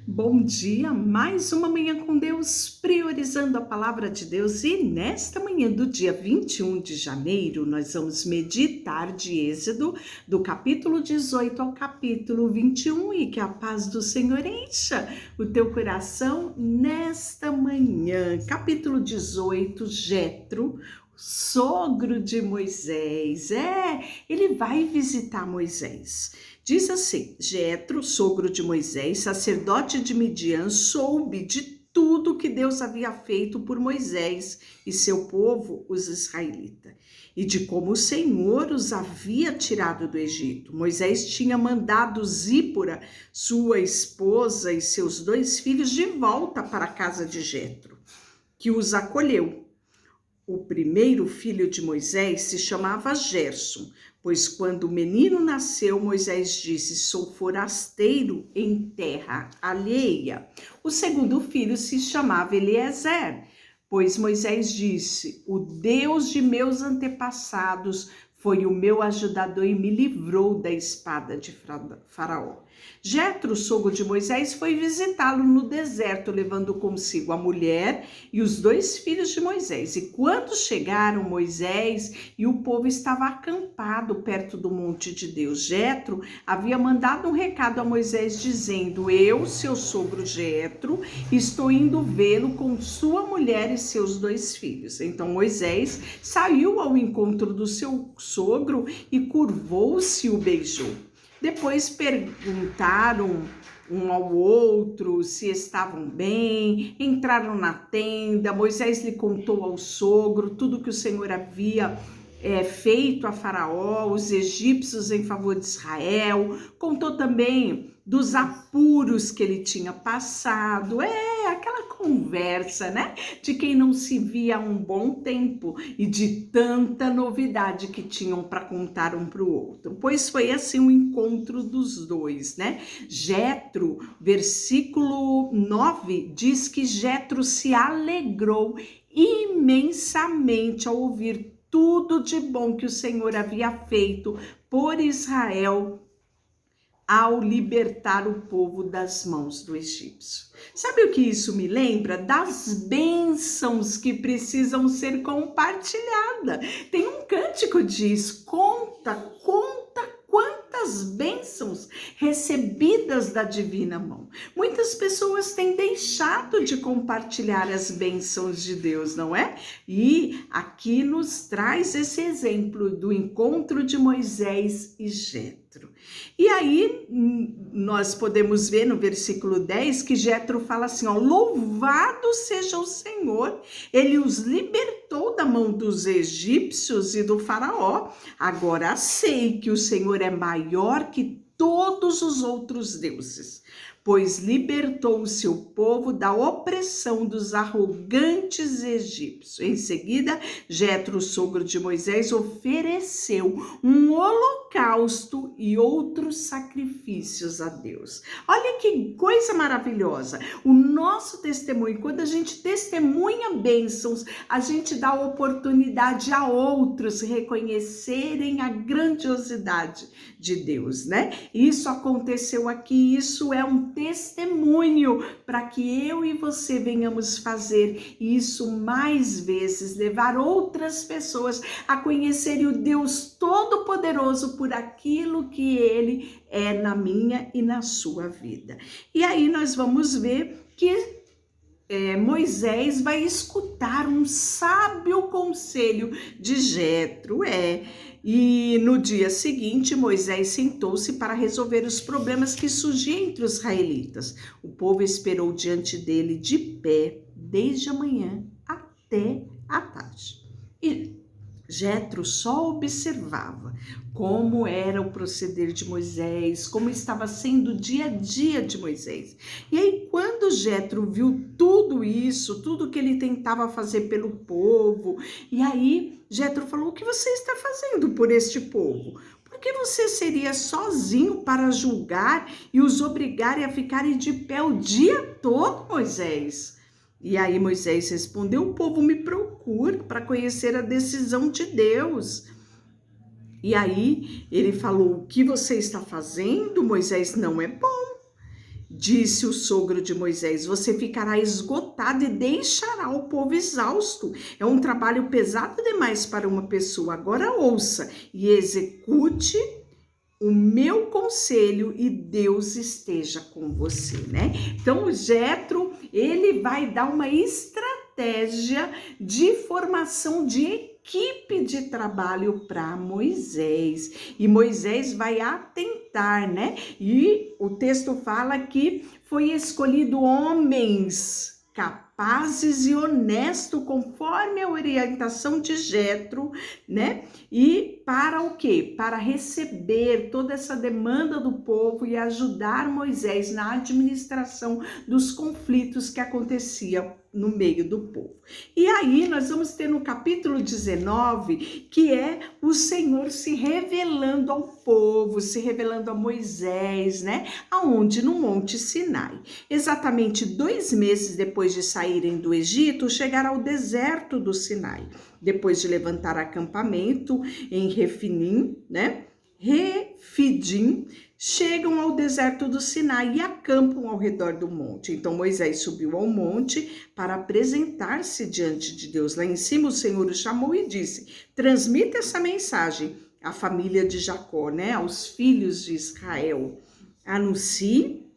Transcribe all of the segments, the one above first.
Bom dia, mais uma manhã com Deus, priorizando a palavra de Deus. E nesta manhã do dia 21 de janeiro, nós vamos meditar de Êxodo, do capítulo 18 ao capítulo 21, e que a paz do Senhor encha o teu coração nesta manhã. Capítulo 18, Jetro, sogro de Moisés. Ele vai visitar Moisés. Diz assim: Jetro, sogro de Moisés, sacerdote de Midian, soube de tudo que Deus havia feito por Moisés e seu povo, os israelitas, e de como o Senhor os havia tirado do Egito. Moisés tinha mandado Zípora, sua esposa, e seus 2 filhos de volta para a casa de Jetro, que os acolheu. O primeiro filho de Moisés se chamava Gerson, pois quando o menino nasceu, Moisés disse: sou forasteiro em terra alheia. O segundo filho se chamava Eliezer, pois Moisés disse: o Deus de meus antepassados foi o meu ajudador e me livrou da espada de Faraó. Jetro, sogro de Moisés, foi visitá-lo no deserto, levando consigo a mulher e os 2 filhos de Moisés. E quando chegaram, Moisés e o povo estavam acampados perto do monte de Deus. Jetro havia mandado um recado a Moisés dizendo: eu, seu sogro Jetro, estou indo vê-lo com sua mulher e seus 2 filhos. Então Moisés saiu ao encontro do seu sogro e curvou-se e o beijou. Depois perguntaram um ao outro se estavam bem, entraram na tenda. Moisés lhe contou ao sogro tudo que o Senhor havia feito a Faraó, os egípcios em favor de Israel. Contou também dos apuros que ele tinha passado. Aquela conversa, né? De quem não se via há um bom tempo e de tanta novidade que tinham para contar um para o outro. Pois foi assim o encontro dos 2, né? Jetro, versículo 9, diz que Jetro se alegrou imensamente ao ouvir tudo de bom que o Senhor havia feito por Israel ao libertar o povo das mãos do egípcio. Sabe o que isso me lembra? Das bênçãos que precisam ser compartilhadas. Tem um cântico que diz: conta quantas bênçãos recebidas da divina mão. Muitas pessoas têm deixado de compartilhar as bênçãos de Deus, não é? E aqui nos traz esse exemplo do encontro de Moisés e Jetro. E aí nós podemos ver no versículo 10 que Jetro fala assim: louvado seja o Senhor, ele os libertou da mão dos egípcios e do faraó. Agora sei que o Senhor é maior que todos os outros deuses, pois libertou o seu povo da opressão dos arrogantes egípcios. Em seguida, Jetro, sogro de Moisés, ofereceu um holocausto e outros sacrifícios a Deus. Olha que coisa maravilhosa! O nosso testemunho, quando a gente testemunha bênçãos, a gente dá oportunidade a outros reconhecerem a grandiosidade de Deus, né? Isso aconteceu aqui, isso é um testemunho para que eu e você venhamos fazer isso mais vezes, levar outras pessoas a conhecerem o Deus Todo-Poderoso por aquilo que Ele é na minha e na sua vida. E aí nós vamos ver que Moisés vai escutar um sábio conselho de Jetro, E no dia seguinte, Moisés sentou-se para resolver os problemas que surgiam entre os israelitas. O povo esperou diante dele de pé, desde a manhã até a tarde. E Jetro só observava como era o proceder de Moisés, como estava sendo o dia a dia de Moisés. E aí, quando Jetro viu tudo isso, tudo que ele tentava fazer pelo povo, e aí Jetro falou: o que você está fazendo por este povo? Por que você seria sozinho para julgar e os obrigarem a ficarem de pé o dia todo, Moisés? E aí Moisés respondeu: o povo me procura para conhecer a decisão de Deus. E aí ele falou: o que você está fazendo, Moisés, não é bom. Disse o sogro de Moisés: você ficará esgotado e deixará o povo exausto. É um trabalho pesado demais para uma pessoa. Agora ouça e execute o meu conselho e Deus esteja com você, né? Então, o Jetro, ele vai dar uma estratégia de formação de equipe de trabalho para Moisés. E Moisés vai atentar, né? E o texto fala que foi escolhido homens capazes e honestos, conforme a orientação de Jetro, né? E para o quê? Para receber toda essa demanda do povo e ajudar Moisés na administração dos conflitos que aconteciam no meio do povo. E aí nós vamos ter no capítulo 19, que é o Senhor se revelando ao povo, se revelando a Moisés, né? Aonde? No Monte Sinai. Exatamente 2 meses depois de saírem do Egito, chegaram ao deserto do Sinai. Depois de levantar acampamento em Refidim, né? Refidim, chegam ao deserto do Sinai e acampam ao redor do monte. Então Moisés subiu ao monte para apresentar-se diante de Deus. Lá em cima o Senhor o chamou e disse: transmita essa mensagem à família de Jacó, né? Aos filhos de Israel. Anuncie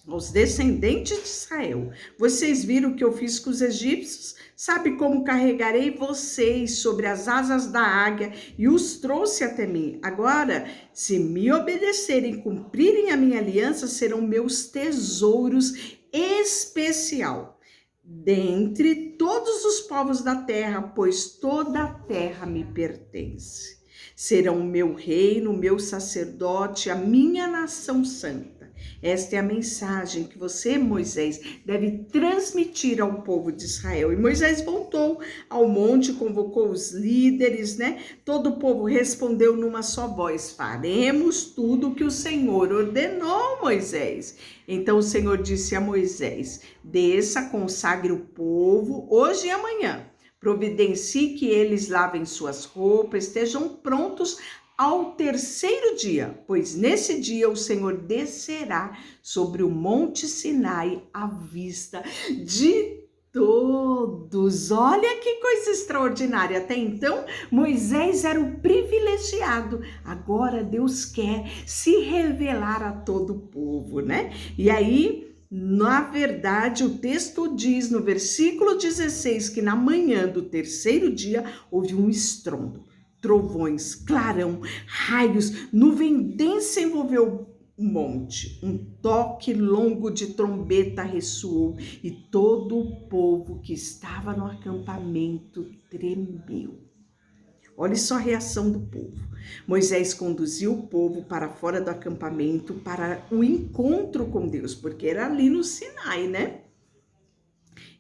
aos descendentes de Israel: vocês viram o que eu fiz com os egípcios? Sabe como carregarei vocês sobre as asas da águia e os trouxe até mim? Agora, se me obedecerem e cumprirem a minha aliança, serão meus tesouros especial dentre todos os povos da terra, pois toda a terra me pertence. Serão o meu reino, o meu sacerdote, a minha nação santa. Esta é a mensagem que você, Moisés, deve transmitir ao povo de Israel. E Moisés voltou ao monte, convocou os líderes, né? Todo o povo respondeu numa só voz: faremos tudo o que o Senhor ordenou, Moisés. Então o Senhor disse a Moisés: desça, consagre o povo hoje e amanhã. Providencie que eles lavem suas roupas, estejam prontos ao 3º dia, pois nesse dia o Senhor descerá sobre o Monte Sinai à vista de todos. Olha que coisa extraordinária. Até então, Moisés era o privilegiado. Agora Deus quer se revelar a todo o povo, né? E aí, na verdade, o texto diz no versículo 16 que na manhã do 3º dia houve um estrondo, trovões, clarão, raios, nuvem densa envolveu o monte. Um toque longo de trombeta ressoou e todo o povo que estava no acampamento tremeu. Olha só a reação do povo. Moisés conduziu o povo para fora do acampamento para o encontro com Deus, porque era ali no Sinai, né?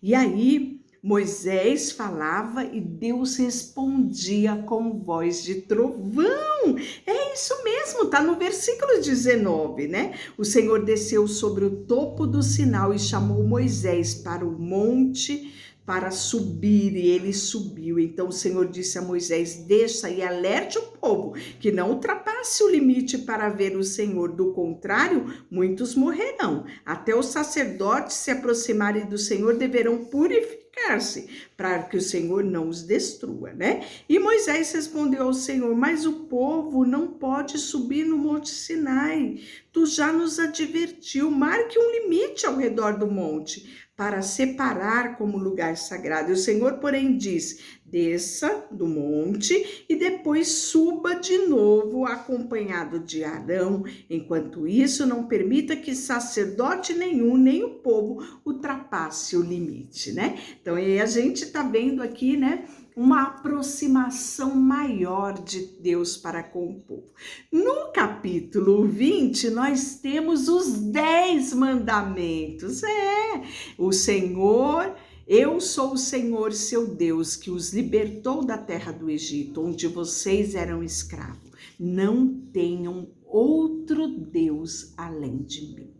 E aí Moisés falava e Deus respondia com voz de trovão. É isso mesmo, tá no versículo 19, né? O Senhor desceu sobre o topo do Sinai e chamou Moisés para o monte para subir, e ele subiu. Então o Senhor disse a Moisés: desça e alerte o povo que não ultrapasse o limite para ver o Senhor, do contrário, muitos morrerão. Até os sacerdotes se aproximarem do Senhor deverão purificar-se, para que o Senhor não os destrua, né? E Moisés respondeu ao Senhor: mas o povo não pode subir no Monte Sinai. Tu já nos advertiu, marque um limite ao redor do monte, para separar como lugar sagrado. E o Senhor, porém, diz: desça do monte e depois suba de novo acompanhado de Arão. Enquanto isso, não permita que sacerdote nenhum, nem o povo, ultrapasse o limite, né? Então, aí a gente está vendo aqui, né, uma aproximação maior de Deus para com o povo. No capítulo 20, nós temos os 10 mandamentos. O Senhor, eu sou o Senhor, seu Deus, que os libertou da terra do Egito, onde vocês eram escravos. Não tenham outro Deus além de mim.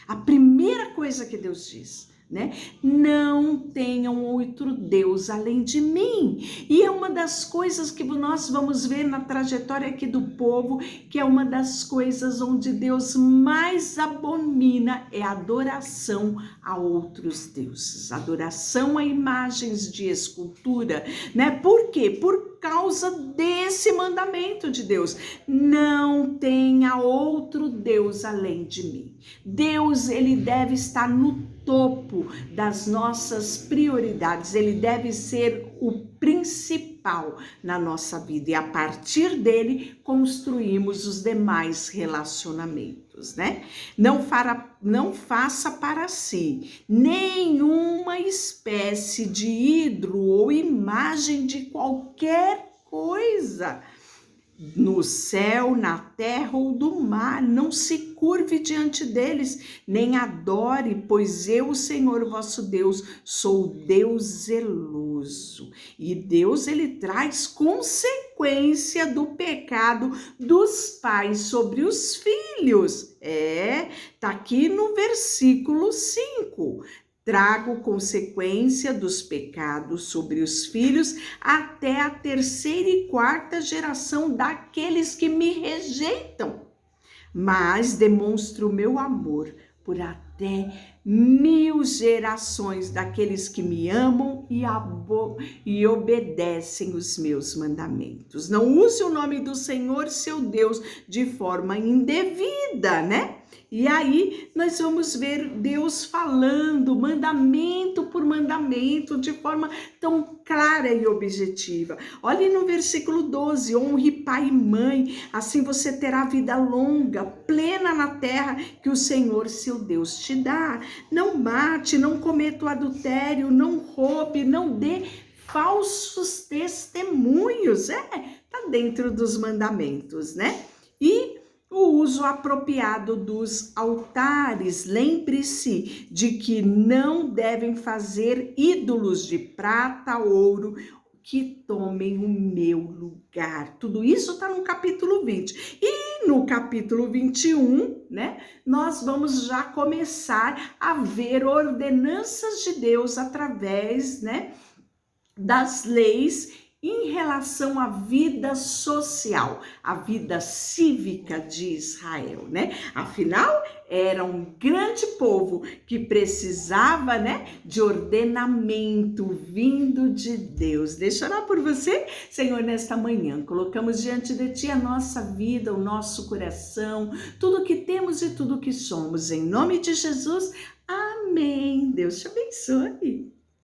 A primeira coisa que Deus diz: né? Não tenham outro Deus além de mim. E é uma das coisas que nós vamos ver na trajetória aqui do povo, que é uma das coisas onde Deus mais abomina, é a adoração a outros deuses, adoração a imagens de escultura, né? Por quê? Por causa desse mandamento de Deus: não tenha outro Deus além de mim. Deus, ele deve estar no topo das nossas prioridades, ele deve ser o principal na nossa vida, e a partir dele construímos os demais relacionamentos, né? Não faça para si nenhuma espécie de ídolo ou imagem de qualquer coisa, no céu, na terra ou do mar. Não se curve diante deles, nem adore, pois eu, o Senhor vosso Deus, sou Deus zeloso. E Deus, ele traz consequência do pecado dos pais sobre os filhos. Tá aqui no versículo 5. Trago consequência dos pecados sobre os filhos até a 3ª e 4ª geração daqueles que me rejeitam. Mas demonstro o meu amor por até 1000 gerações daqueles que me amam e obedecem os meus mandamentos. Não use o nome do Senhor, seu Deus, de forma indevida, né? E aí nós vamos ver Deus falando mandamento por mandamento de forma tão clara e objetiva. Olhe no versículo 12: honre pai e mãe, assim você terá vida longa, plena na terra que o Senhor seu Deus te dá. Não mate, não cometa o adultério, não roube, não dê falsos testemunhos. Tá dentro dos mandamentos, né? E o uso apropriado dos altares. Lembre-se de que não devem fazer ídolos de prata, ouro, que tomem o meu lugar. Tudo isso está no capítulo 20. E no capítulo 21, né, nós vamos já começar a ver ordenanças de Deus através, né, das leis em relação à vida social, à vida cívica de Israel, né? Afinal, era um grande povo que precisava, né, de ordenamento vindo de Deus. Deixa eu orar por você, Senhor, nesta manhã. Colocamos diante de Ti a nossa vida, o nosso coração, tudo que temos e tudo que somos. Em nome de Jesus, amém. Deus te abençoe.